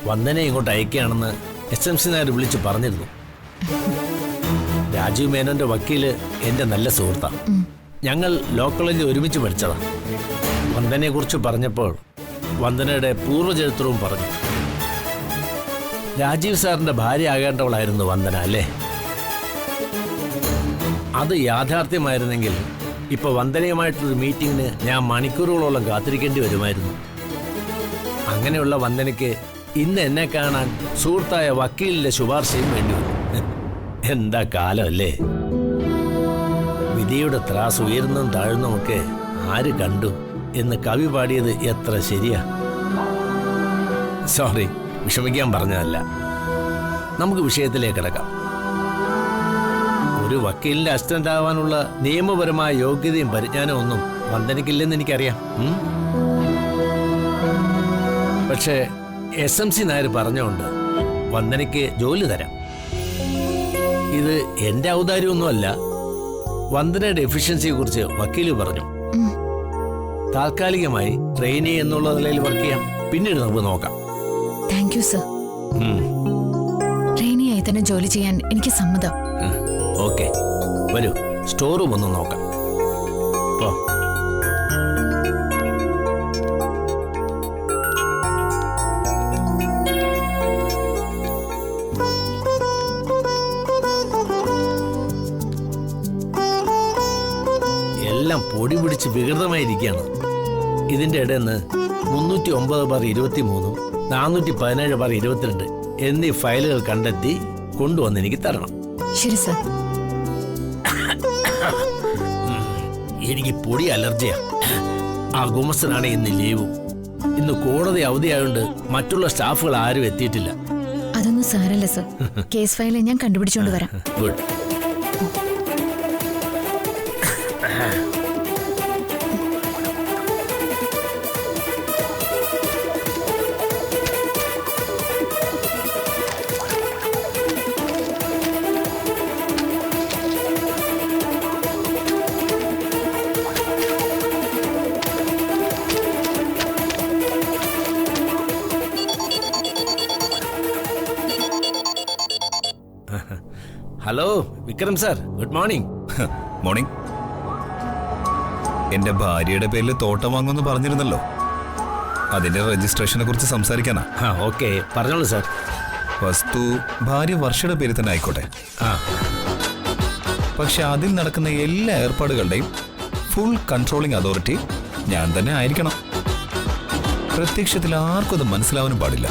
വന്ദനെ ഇങ്ങോട്ട് അയക്കുകയാണെന്ന് SMC നായർ വിളിച്ച് പറഞ്ഞിരുന്നു. രാജീവ് മേനോന്റെ വക്കീല് എന്റെ നല്ല സുഹൃത്താണ്. ഞങ്ങൾ ലോ കോളേജിൽ ഒരുമിച്ച് പഠിച്ചതാ. വന്ദനെ കുറിച്ച് പറഞ്ഞപ്പോൾ വന്ദനയുടെ പൂർവ്വചരിത്രവും പറഞ്ഞു. രാജീവ് സാറിന്റെ ഭാര്യ ആകേണ്ടവളായിരുന്നു വന്ദന, അല്ലേ? അത് യാഥാർത്ഥ്യമായിരുന്നെങ്കിൽ ഇപ്പൊ വന്ദനയുമായിട്ടൊരു മീറ്റിങ്ങിന് ഞാൻ മണിക്കൂറുകളോളം കാത്തിരിക്കേണ്ടി വരുമായിരുന്നു. അങ്ങനെയുള്ള വന്ദനയ്ക്ക് ഇന്ന് എന്നെ കാണാൻ സുഹൃത്തായ വക്കീലിന്റെ ശുപാർശയും വേണ്ടി വന്നു. എന്താ കാലമല്ലേ? വിധിയുടെ ത്രാസ് ഉയർന്നും താഴ്ന്നുമൊക്കെ ആര് കണ്ടു എന്ന് കവി പാടിയത് എത്ര ശരിയാ. സോറി, വിഷമിക്കാൻ പറഞ്ഞതല്ല. നമുക്ക് വിഷയത്തിലേക്ക് കിടക്കാം. ഒരു വക്കീലിന്റെ അസിസ്റ്റന്റ് ആവാനുള്ള നിയമപരമായ യോഗ്യതയും പരിജ്ഞാനവും ഒന്നും വന്ദനയ്ക്കില്ലെന്ന് എനിക്കറിയാം. പക്ഷേ SMC നായർ പറഞ്ഞുകൊണ്ട് വന്ദനയ്ക്ക് ജോലി തരാം. ഇത് എന്റെ ഔദാര്യമൊന്നുമല്ല. വന്ദനയുടെ എഫിഷ്യൻസിയെ കുറിച്ച് വക്കീല് പറഞ്ഞു. താൽക്കാലികമായി ട്രെയിനി എന്നുള്ള നിലയിൽ വർക്ക് ചെയ്യാം. പിന്നീട് നമുക്ക് നോക്കാം. Thank you sir. ട്രെയിനിയായി തന്നെ ജോലി ചെയ്യാൻ എനിക്ക് സമ്മതം. ഓക്കെ, വരൂ, സ്റ്റോർ റൂം ഒന്ന് നോക്കാം. എല്ലാം പൊടി പിടിച്ച് വികൃതമായിരിക്കുകയാണ്. ഇതിന്റെ ഇടയിൽ നിന്ന് 309/23 417/22 എന്നീ ഫയലുകൾ കണ്ടെത്തി കൊണ്ടുവന്ന് എനിക്ക് തരണം. ശരി സർ. എനിക്ക് പൊടി അലർജിയാ. ആ ഗുമസ്തനാണ് ഇന്ന് ലീവും. ഇന്ന് കോടതി അവധിയായോണ്ട് മറ്റുള്ള സ്റ്റാഫുകൾ ആരും എത്തിയിട്ടില്ല. അതൊന്നും സാരല്ല സർ. കേസ് ഫയൽ ഞാൻ കണ്ടുപിടിച്ചോണ്ട് വരാം. Good. Hello Vikram sir, good morning. Morning. എന്റെ ഭാര്യയുടെ പേരിൽ തോട്ടം വാങ്ങുമെന്ന് പറഞ്ഞിരുന്നല്ലോ. അതിന്റെ രജിസ്ട്രേഷനെ കുറിച്ച് സംസാരിക്കാനാ. ഓക്കെ, പറഞ്ഞോളൂ സാർ. വസ്തു ഭാര്യ വർഷയുടെ പേരിൽ തന്നെ ആയിക്കോട്ടെ. പക്ഷെ അതിൽ നടക്കുന്ന എല്ലാ ഏർപ്പാടുകളുടെയും ഫുൾ കൺട്രോളിംഗ് അതോറിറ്റി ഞാൻ തന്നെ ആയിരിക്കണം. പ്രത്യക്ഷത്തിൽ ആർക്കും അത് മനസ്സിലാവാനും പാടില്ല.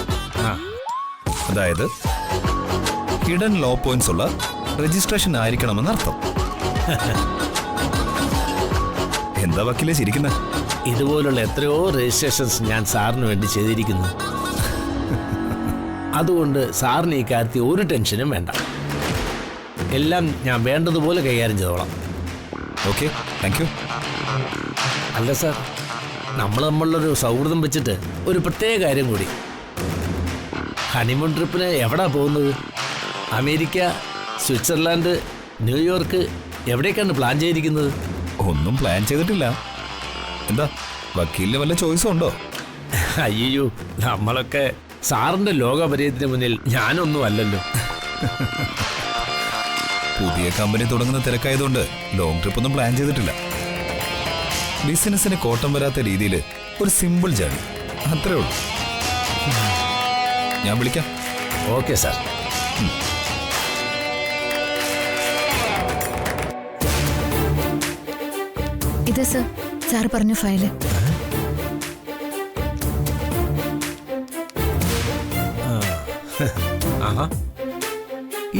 അതായത് ഹിഡൻ ലോ പോയിന്റ്സ് ഉള്ള രജിസ്ട്രേഷൻ ആയിരിക്കണമെന്ന് അർത്ഥം. എന്താ വക്കീലെ ചിരിക്കുന്നത്? ഇതുപോലുള്ള എത്രയോ രജിസ്ട്രേഷൻസ് ഞാൻ സാറിന് വേണ്ടി ചെയ്തിരിക്കുന്നു. അതുകൊണ്ട് സാറിന് ഈ കാര്യത്തിൽ ഒരു ടെൻഷനും വേണ്ട. എല്ലാം ഞാൻ വേണ്ടതുപോലെ കൈകാര്യം ചെയ്തോളാം. Okay, thank you. അല്ല സാർ, നമ്മൾ തമ്മിലുള്ളൊരു സൗഹൃദം വെച്ചിട്ട് ഒരു പ്രത്യേക കാര്യം കൂടി. ഹണിമൂൺ ട്രിപ്പിന് എവിടാ പോകുന്നത്? അമേരിക്ക, സ്വിറ്റ്സർലാൻഡ്, ന്യൂയോർക്ക്, എവിടേക്കാണ് പ്ലാൻ ചെയ്തിരിക്കുന്നത്? ഒന്നും പ്ലാൻ ചെയ്തിട്ടില്ല. എന്താ വക്കീലിന് വല്ല ചോയ്സും ഉണ്ടോ? അയ്യോ, നമ്മളൊക്കെ സാറിന്റെ ലോകപര്യത്തിന് മുന്നിൽ ഞാനൊന്നും അല്ലല്ലോ. പുതിയ കമ്പനി തുടങ്ങുന്ന തിരക്കായതുകൊണ്ട് ലോങ് ട്രിപ്പ് ഒന്നും പ്ലാൻ ചെയ്തിട്ടില്ല. ബിസിനസിന് കോട്ടം വരാത്ത രീതിയിൽ ഒരു സിമ്പിൾ ജേർണി, അത്രേ ഉള്ളൂ. ഞാൻ വിളിക്കാം. Okay sir. ഇത് സർ, സാർ പറഞ്ഞ ഫയല്.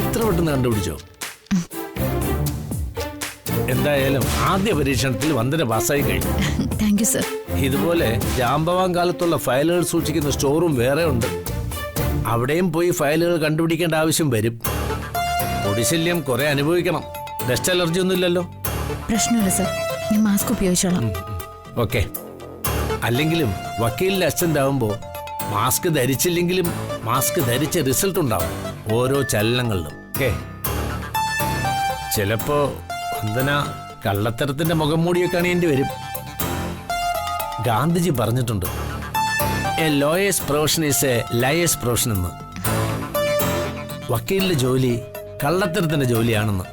ഇത്ര പെട്ടെന്ന് കണ്ടുപിടിച്ചോ? എന്തായാലും ആദ്യ പരീക്ഷണത്തിൽ വന്ദന പാസ്സായി കഴിഞ്ഞു. Thank you sir. ഇതുപോലെ ജാമ്പവാൻ കാലത്തുള്ള ഫയലുകൾ സൂക്ഷിക്കുന്ന സ്റ്റോറും വേറെ ഉണ്ട്. അവിടെയും പോയി ഫയലുകൾ കണ്ടുപിടിക്കേണ്ട ആവശ്യം വരും. പൊടിശല്യം കുറെ അനുഭവിക്കണം. ഡസ്റ്റ് അലർജി ഒന്നുമില്ലല്ലോ? പ്രശ്നമില്ല സർ, ഞാൻ മാസ്ക് ഉപയോഗിച്ചോളാം. ഓക്കെ. അല്ലെങ്കിലും വക്കീലിന്റെ അസിസ്റ്റന്റ് ആവുമ്പോൾ മാസ്ക് ധരിച്ചില്ലെങ്കിലും മാസ്ക് ധരിച്ച റിസൾട്ട് ഉണ്ടാവും ഓരോ ചലനങ്ങളിലും. ഓക്കെ. ചിലപ്പോ വന്ദന കള്ളത്തരത്തിന്റെ മുഖം മൂടിയൊക്കെ അണിയേണ്ടി വരും. ഗാന്ധിജി പറഞ്ഞിട്ടുണ്ട്, A lawyers profession is A liars profession എന്ന്. വക്കീലിന്റെ ജോലി കള്ളത്തരത്തിന്റെ ജോലിയാണെന്ന്.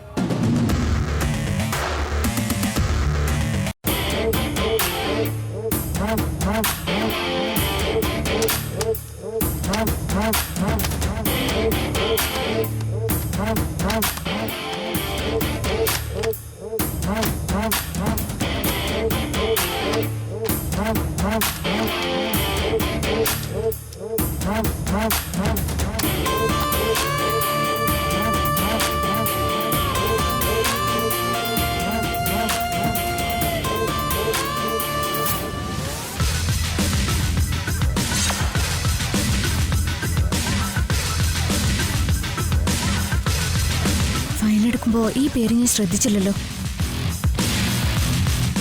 ഫയലെടുക്കുമ്പോ ഈ പേര് ഞാൻ ശ്രദ്ധിച്ചില്ലല്ലോ.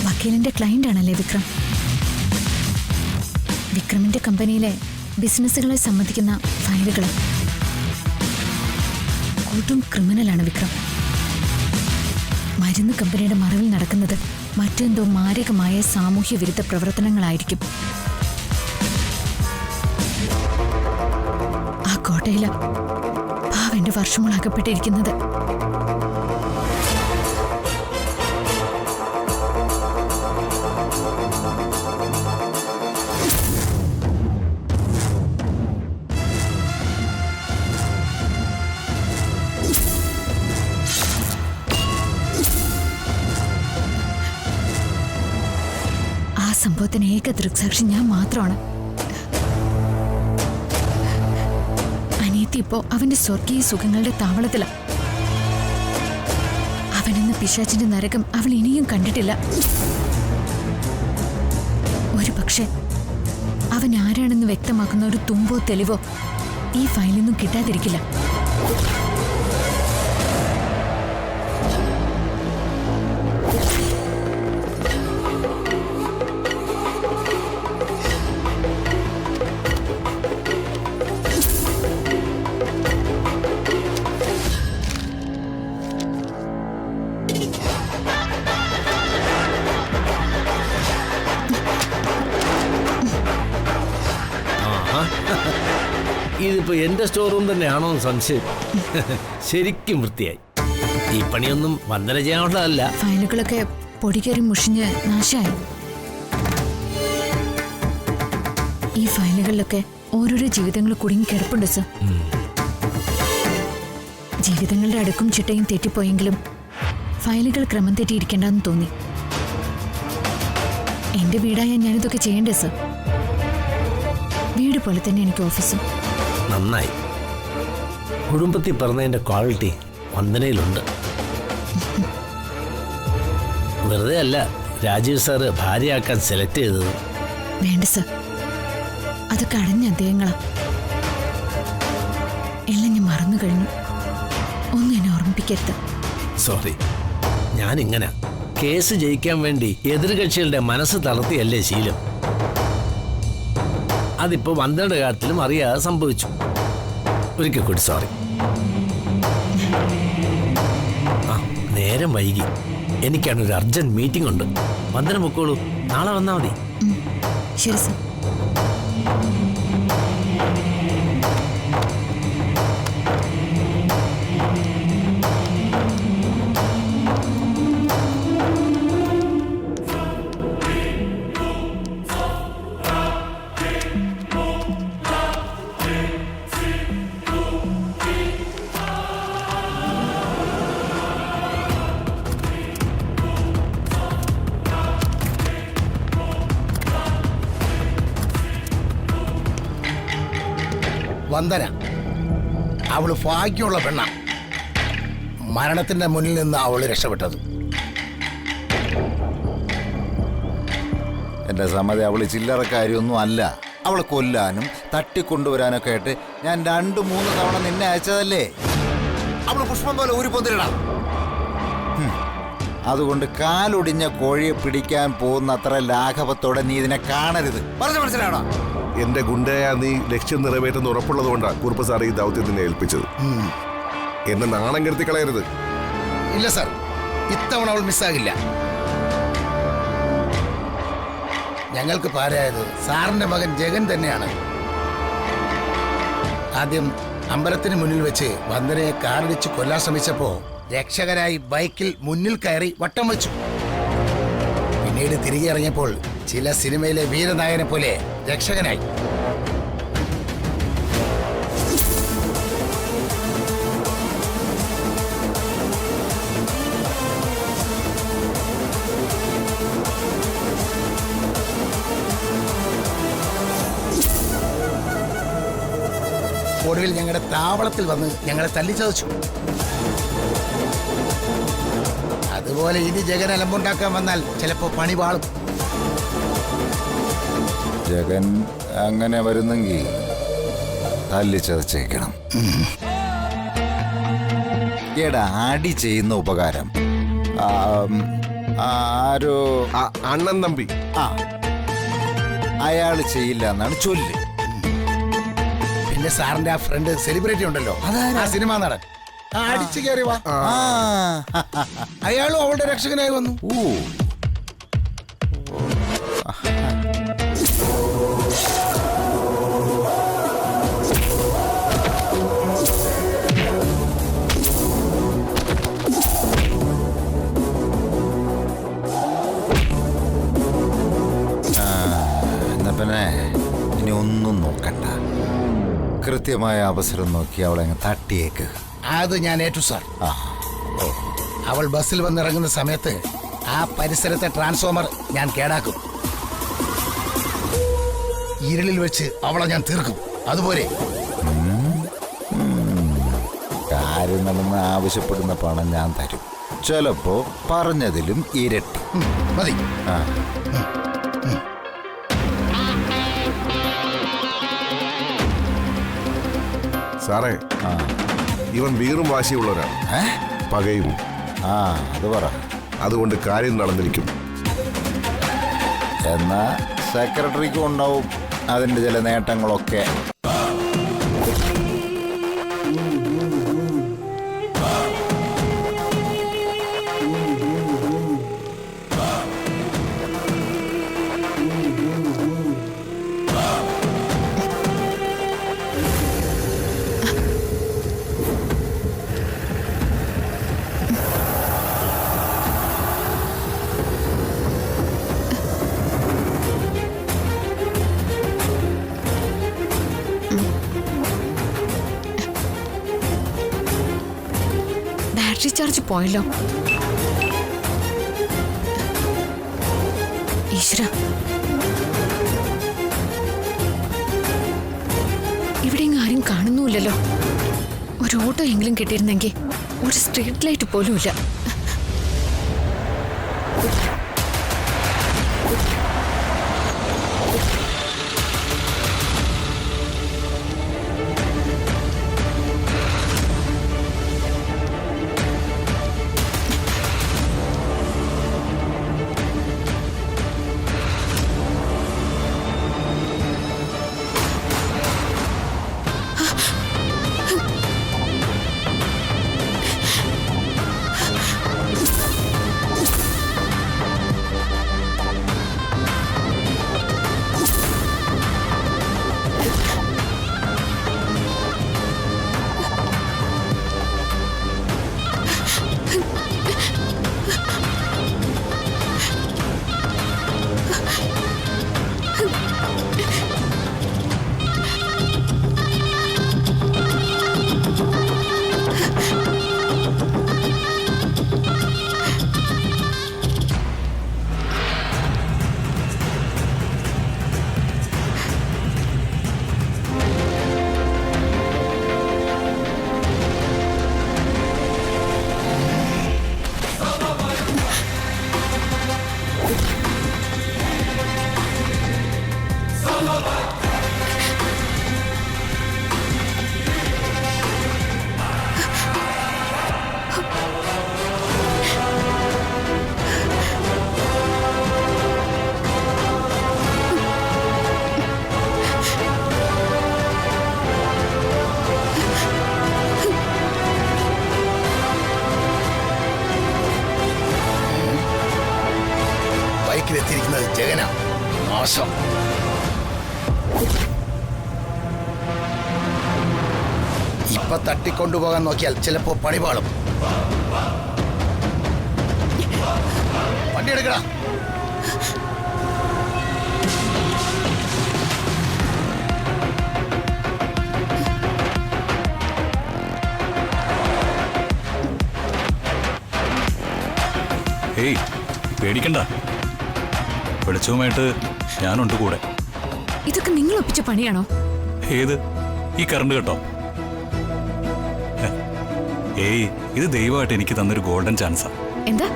വക്കീലിന്റെ ക്ലയന്റ് ആണല്ലേ വിക്രം? വിക്രമിന്റെ കമ്പനിയിലെ ബിസിനസ്സുകളെ സംബന്ധിക്കുന്ന ഫയലുകൾ. കൂട്ടും ക്രിമിനലാണ് വിക്രം. മരുന്ന് കമ്പനിയുടെ മറവിൽ നടക്കുന്നത് മറ്റെന്തോ മാരകമായ സാമൂഹ്യ വിരുദ്ധ പ്രവർത്തനങ്ങളായിരിക്കും. ആ കോട്ടയില ഭാവന്റെ വർഷങ്ങളാകപ്പെട്ടിരിക്കുന്നത്. സംഭവത്തിന് ഏക ദൃക്സാക്ഷി ഞാൻ മാത്രമാണ്. അനിയത്തി ഇപ്പോ അവന്റെ സ്വർഗീയ സുഖങ്ങളുടെ താവളത്തിലാണ്. അവനെന്ന പിശാചിന്റെ നരകം അവൾ ഇനിയും കണ്ടിട്ടില്ല. ഒരു പക്ഷെ അവൻ ആരാണെന്ന് വ്യക്തമാക്കുന്ന ഒരു തുമ്പോ തെളിവോ ഈ ഫയലിൽ നിന്നും കിട്ടാതിരിക്കില്ല. ഇതിപ്പോ എന്റെ സ്റ്റോർ റൂം തന്നെയാണോ സംശയം. ശരിക്കും വൃത്തിയായി. ഈ പണിയൊന്നും വന്ദന ചെയ്യാനുള്ളതല്ല. ഫയലുകളൊക്കെ പൊടികേറി മുഷിഞ്ഞ് നാശായി. ഈ ഫയലുകളിലൊക്കെ ഓരോരോ ജീവിതങ്ങൾ കുടുങ്ങി കിടപ്പുണ്ട് സർ. ജീവിതങ്ങളുടെ അടുക്കും ചിട്ടയും തെറ്റിപ്പോയെങ്കിലും ഫയലുകൾ ക്രമം തെറ്റിയിരിക്കേണ്ടെന്ന് തോന്നി. എന്റെ വീടായ ഞാനിതൊക്കെ ചെയ്യണ്ടേ സർ? വീട് പോലെ തന്നെ എനിക്ക് ഓഫീസും. നന്നായി. കുടുംബത്തിൽ പറഞ്ഞതിന്റെ ക്വാളിറ്റി വന്ദനയിലുണ്ട്. വെറുതെ അല്ല രാജീവ് സാറ് ഭാര്യയാക്കാൻ സെലക്ട് ചെയ്തത്. വേണ്ട സർ, അതൊക്കെ അടഞ്ഞ അദ്ദേഹങ്ങളാ. എല്ലാം ഞാൻ മറന്നു കഴിഞ്ഞു. ഒന്നും എന്നെ ഓർമ്മിപ്പിക്കരുത്. സോറി. ഞാനിങ്ങനെ കേസ് ജയിക്കാൻ വേണ്ടി എതിർകക്ഷികളുടെ മനസ്സ് തളർത്തിയല്ലേ ശീലം. അതിപ്പോ വന്ദനയുടെ കാര്യത്തിലും അറിയാതെ സംഭവിച്ചു. ഒരിക്കൽ കൂടി സോറി. ആ നേരം വൈകി. എനിക്കാണൊരു അർജന്റ് മീറ്റിംഗ് ഉണ്ട്. വന്ദന പൊക്കോളൂ. നാളെ വന്നാൽ മതി. ശരി സർ. വന്ദന അവള് ഭാഗ്യമുള്ള പെണ്ണ. മരണത്തിന്റെ മുന്നിൽ നിന്ന് അവള് രക്ഷപ്പെട്ടത്. എൻ്റെ സമ്മതി അവള് ചില്ലറക്കാരിയൊന്നും അല്ല. അവളെ കൊല്ലാനും തട്ടിക്കൊണ്ടുവരാനൊക്കെ ആയിട്ട് ഞാൻ 2-3 തവണ നിന്നെ അയച്ചതല്ലേ. അവള് പുഷ്പം പോലെ ഊരി പൊന്തിരിടാം. അതുകൊണ്ട് കാലൊടിഞ്ഞ കോഴിയെ പിടിക്കാൻ പോകുന്ന അത്ര ലാഘവത്തോടെ നീ ഇതിനെ കാണരുത്. പറഞ്ഞു മനസ്സിലാവണം. എന്റെ ഗുണ്ടയാ നീ ലക്ഷ്യം നിറവേറ്റുന്ന ഉറപ്പുള്ളത് കൊണ്ടാണ് കുറുപ്പ് സാർ ഈ ദൗത്യം നിന്നെ ഏൽപ്പിച്ചത്. എന്നെ നാണം കെടുത്തി കളയരുത്. ഇല്ല സാർ, ഇത്തവണ അവൾ മിസ്സാകില്ല. ഞങ്ങൾക്ക് പാരയായത് സാറിന്റെ മകൻ ജഗൻ തന്നെയാണ്. ആദ്യം അമ്പലത്തിന് മുന്നിൽ വെച്ച് വന്ദനയെ കാറിടിച്ച് കൊല്ലാൻ ശ്രമിച്ചപ്പോ രക്ഷകരായി ബൈക്കിൽ മുന്നിൽ കയറി വട്ടം വെച്ചു. പിന്നീട് തിരികെ ഇറങ്ങിയപ്പോൾ ചില സിനിമയിലെ വീരനായകനെ പോലെ രക്ഷകനായി. ഒടുവിൽ ഞങ്ങളുടെ താവളത്തിൽ വന്ന് ഞങ്ങളെ തല്ലിച്ചതച്ചു. അതുപോലെ ഇനി ജഗൻ അലമ്പുണ്ടാക്കാൻ വന്നാൽ ചിലപ്പോ പണി പാളും. ജഗൻ അങ്ങനെ വരുന്നെങ്കിൽ തല്ലിച്ചതച്ചേക്കണം. എടാ, അടി ചെയ്യുന്ന ഉപകാരം ആരോ അണ്ണൻ തമ്പി അയാള് ചെയ്യില്ല എന്നാണ് ചൊല്ല്. പിന്നെ സാറിന്റെ ആ ഫ്രണ്ട് സെലിബ്രിറ്റി ഉണ്ടല്ലോ, ആ സിനിമ നടൻ, അടിച്ചു കയറി വാ, അയാളും അവളുടെ രക്ഷകനായി വന്നു. എന്നാ പിന്നെ ഇനി ഒന്നും നോക്കണ്ട, കൃത്യമായ അവസരം നോക്കി അവളെ തട്ടിയേക്ക്. അത് ഞാൻ ഏറ്റു സാർ. അവൾ ബസ്സിൽ വന്നിറങ്ങുന്ന സമയത്ത് ആ പരിസരത്തെ ട്രാൻസ്ഫോമർ ഞാൻ കേടാക്കും. ഇരുളിൽ വെച്ച് അവളെ ഞാൻ തീർക്കും. അതുപോലെ കാര്യം നടന്ന് ആവശ്യപ്പെടുന്ന പണം ഞാൻ തരും. ചിലപ്പോ പറഞ്ഞതിലും ഇരട്ടി. മതി. സാറേ, ഇവൻ വീറും വാശിയുള്ളവരാണ്, പകയും. അത് പറ. അതുകൊണ്ട് കാര്യം നടന്നിരിക്കും. എന്നാ സെക്രട്ടറിക്കും ഉണ്ടാവും അതിന്റെ ചില നേട്ടങ്ങളൊക്കെ. ബാറ്ററി ചാർജ് പോയല്ലോ. ഈശ്വര, ഇവിടെ ആരും കാണുന്നുമില്ലല്ലോ. ഒരു ഓട്ടോ എങ്കിലും കിട്ടിയിരുന്നെങ്കിൽ. ഒരു സ്ട്രീറ്റ് ലൈറ്റ് പോലും ഇല്ല. നാശം. ഇപ്പൊ തട്ടിക്കൊണ്ടുപോകാൻ നോക്കിയാൽ ചിലപ്പോ പണിപാളും. വണ്ടി എടുക്കടാ. ഏയ് പേടിക്കണ്ട, വെളിച്ചവുമായിട്ട് ഞാനുണ്ട് കൂടെ. ഇതൊക്കെ നിങ്ങൾ ഒപ്പിച്ച പണിയാണോ? ഏത്? ഈ കറണ്ട് കേട്ടോ? ഏയ്, ഇത് ദൈവമായിട്ട് എനിക്ക് തന്നൊരു ഗോൾഡൻ ചാൻസാ. എന്താ?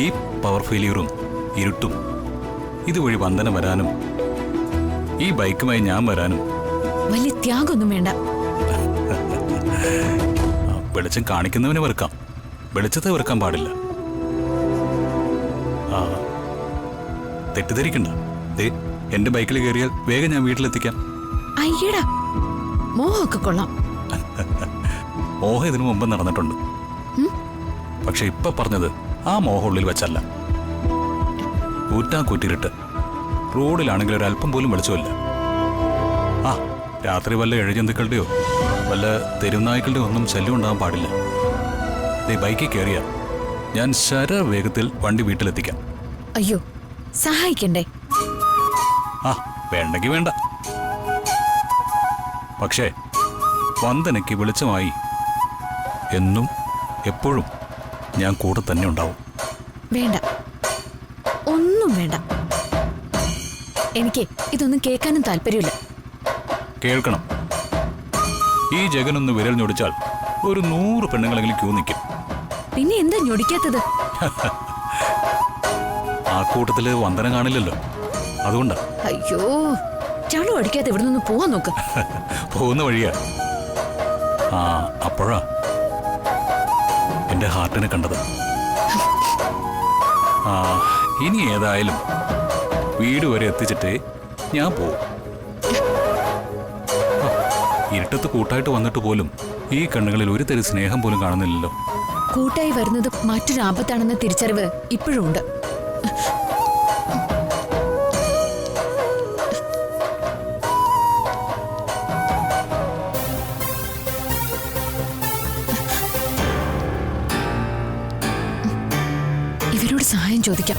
ഈ പവർ ഫെയിലിയറും ഇരുട്ടും ഇതുവഴി വന്ദന വരാനും ഈ ബൈക്കുമായി ഞാൻ വരാനും വലിയ ത്യാഗമൊന്നും വേണ്ട. വെളിച്ചം കാണിക്കുന്നവനെ വെറുക്കാം, വെളിച്ചത്തെ വെറുക്കാൻ പാടില്ല. ആ, തെറ്റിദ്ധരിക്കണ്ട. ദേ, എന്റെ ബൈക്കിൽ കയറിയാൽ വേഗം ഞാൻ വീട്ടിലെത്തിക്കാം. അയ്യടാ, മോഹമൊക്കെ കൊള്ളാം. മോഹം ഇതിനു മുമ്പ് നടന്നിട്ടുണ്ട്. പക്ഷെ ഇപ്പൊ പറഞ്ഞത് ആ മോഹം ഉള്ളിൽ വെച്ചല്ല. കൂറ്റിരുട്ട്, റോഡിലാണെങ്കിൽ ഒരല്പം പോലും വെളിച്ചമില്ല. ആ, രാത്രി വല്ല എഴുജന്തുക്കളുടെയോ വല്ല തെരുനായ്ക്കളുടെയോ ഒന്നും ശല്യം ഉണ്ടാകാൻ പാടില്ല. ദേ, ബൈക്കിൽ കയറിയാ ഞാൻ ശരവേഗത്തിൽ വണ്ടി വീട്ടിലെത്തിക്കാം. അയ്യോ, സഹായിക്കണ്ടേ? ആ, വേണ്ടെങ്കിൽ വേണ്ട. പക്ഷേ വന്ദനയ്ക്ക് വെളിച്ചമായി എന്നും എപ്പോഴും ഞാൻ കൂടെ തന്നെ ഉണ്ടാവും. വേണ്ട, ഒന്നും വേണ്ട. എനിക്ക് ഇതൊന്നും കേൾക്കാനും താല്പര്യമില്ല. കേൾക്കണം. ഈ ജഗനൊന്ന് വിരൽ ഞൊടിച്ചാൽ ഒരു 100 പെണ്ണുങ്ങളെങ്കിലും ക്യൂ നിൽക്കും. പിന്നെ എന്താ ഞൊടിക്കാത്തത്? ആ കൂട്ടത്തില് വന്ദന കാണില്ലല്ലോ, അതുകൊണ്ടാ. അയ്യോ, ചളു അടിക്കാതെ ഇവിടെ നിന്ന് പോവാൻ നോക്ക്. പോകുന്ന വഴിയാ. ആ, അപ്പോഴാ എന്റെ ഹാർട്ടിനെ കണ്ടത്. ആ, ഇനി ഏതായാലും വീട് വരെ എത്തിച്ചിട്ടേ ഞാൻ പോവും. ഇരുട്ടത്ത് കൂട്ടായിട്ട് വന്നിട്ട് പോലും ഈ കണ്ണുകളിൽ ഒരു തരി സ്നേഹം പോലും കാണുന്നില്ലല്ലോ. കൂട്ടായി വരുന്നത് മറ്റൊരു ആപത്താണെന്ന തിരിച്ചറിവ് ഇപ്പോഴും ഉണ്ട്. ഇവരോട് സഹായം ചോദിക്കാം.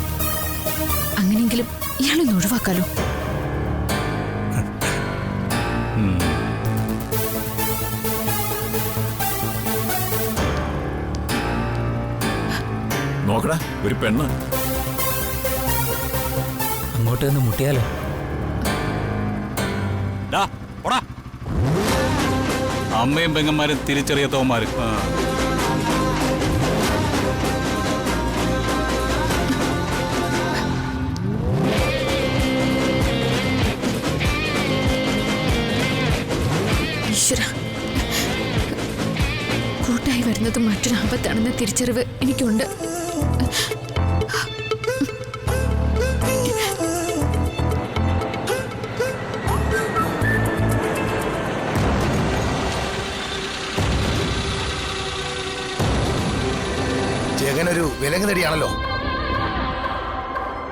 അങ്ങനെയെങ്കിലും ഇയാളൊന്ന് ഒഴിവാക്കാലോ. നോക്കടാ, ഒരു പെണ്ണ് അങ്ങോട്ട് നിന്ന് മുട്ടിയാലോ? അമ്മയും പെങ്ങന്മാരും തിരിച്ചറിയാത്തവന്മാര്. ഈശ്വര, കൂട്ടായി വരുന്നത് മറ്റൊരു ആപത്താണെന്ന തിരിച്ചറിവ് എനിക്കുണ്ട്. ജഗനൊരു വിലങ്ങുതടിയാണല്ലോ.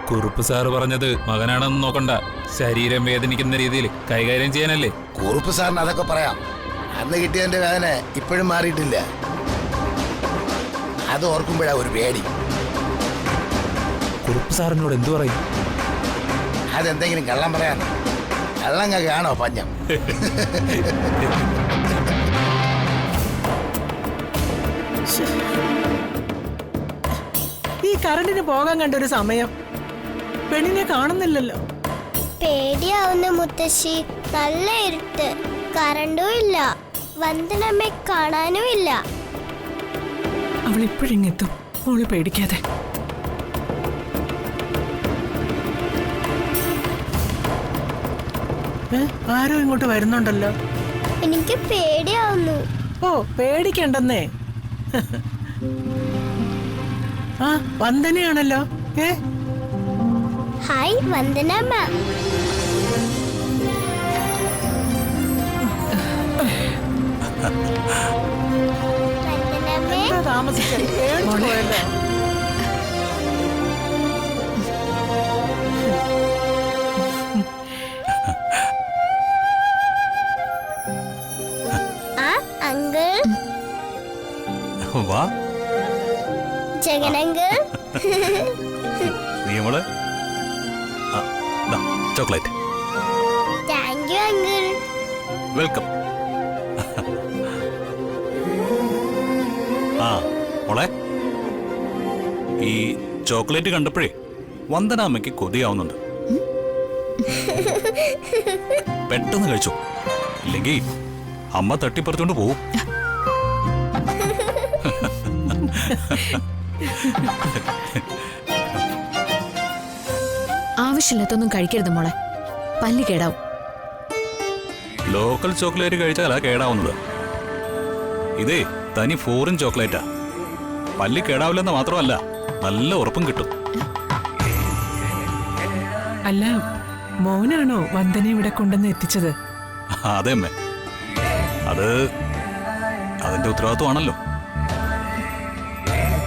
കുറുപ്പ് സാറ് പറഞ്ഞത് മകനാണെന്ന് നോക്കണ്ട, ശരീരം വേദനിക്കുന്ന രീതിയിൽ കൈകാര്യം ചെയ്യാനല്ലേ. കുറുപ്പ് സാറിന് അതൊക്കെ പറയാം. അന്ന് കിട്ടിയതിന്റെ വേദന ഇപ്പോഴും മാറിയിട്ടില്ല. അത് ഓർക്കുമ്പോഴാ ഒരു പേടി. കുറുപ്പ് സാറിനോട് എന്തു പറയും? അതെന്തെങ്കിലും കള്ളം പറയാൻ? കള്ളങ്ങാണോ പഞ്ഞം? ഈ കറണ്ടിന് പോകാൻ കണ്ടൊരു സമയം പെണ്ണിനെ കാണുന്നില്ലല്ലോ. പേടിയാവുന്ന മുത്തശ്ശി, നല്ല ഇരുട്ട്, കറണ്ടും ഇല്ല, വന്ദനമ്മയെ കാണാനും ഇല്ല. അവൾ ഇപ്പോഴിങ്ങെത്തും, മോള് പേടിക്കാതെ. ആരോ ഇങ്ങോട്ട് വരുന്നുണ്ടല്ലോ. എനിക്ക് പേടിയാവുന്നു. ഓ, പേടിക്കണ്ടെന്നേ. ആ, വന്ദനയാണല്ലോ. ഹായ് വന്ദനമ്മ. വന്ദനമ്മേ, താമസിച്ചത് പേടിച്ചു പോയല്ലോ. അങ്കിൾ വാ ജഗൻ അങ്കിൾ നീ നമ്മള് chocolate. Thank you uncle. Welcome. ആ മോളെ, ഈ ചോക്ലേറ്റ് കണ്ടപ്പോഴേ വന്ദനാമ്മയ്ക്ക് കൊതിയാവുന്നുണ്ട്. പെട്ടെന്ന് കഴിച്ചു, ഇല്ലെങ്കിൽ അമ്മ തട്ടിപ്പറിച്ചോണ്ട് പോവും. ആവശ്യമില്ലാത്തൊന്നും കഴിക്കരുത് മോളെ, പല്ല് കേടാവും. Local chocolate കഴിച്ചാലാ കേടാവുന്നത്. ഇതേ തനി ഫോറിൻ ചോക്ലേറ്റാ. പല്ലി കേടാവില്ലെന്ന് മാത്രമല്ല, നല്ല ഉറപ്പും കിട്ടും. അല്ല, മോനാണോ വന്ദന ഇവിടെ കൊണ്ടുവന്ന് എത്തിച്ചത്? അതെ അമ്മേ, അത് അതിന്റെ ഉത്തരവാദിത്വമാണല്ലോ.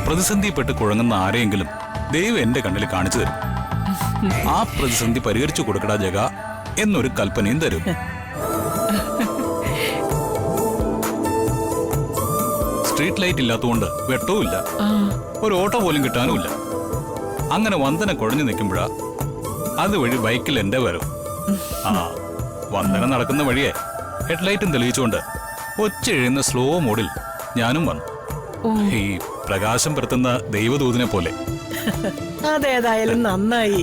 പ്രതിസന്ധിപ്പെട്ട് കുഴങ്ങുന്ന ആരെയെങ്കിലും ദൈവം എന്റെ കണ്ണിൽ കാണിച്ചു തരും. ആ പ്രതിസന്ധി പരിഹരിച്ചു കൊടുക്കടാ ജഗ എന്നൊരു കൽപ്പനയും തരും. സ്ട്രീറ്റ് ലൈറ്റ് ഇല്ലാത്തതുകൊണ്ട് വെട്ടവുമില്ല, ഒരു ഓട്ടോ പോലും കിട്ടാനുമില്ല. അങ്ങനെ വന്ദന കുഴഞ്ഞു നിൽക്കുമ്പോഴാ അതുവഴി ബൈക്കിൽ എന്റെ വരും. ആ വന്ദന നടക്കുന്ന വഴിയെ ഹെഡ്ലൈറ്റും തെളിയിച്ചുകൊണ്ട് ഒച്ചെഴുന്ന സ്ലോ മോഡിൽ ഞാനും വന്നു. ഈ പ്രകാശം പരത്തുന്ന ദൈവദൂതനെ പോലെ. അതേതായാലും നന്നായി.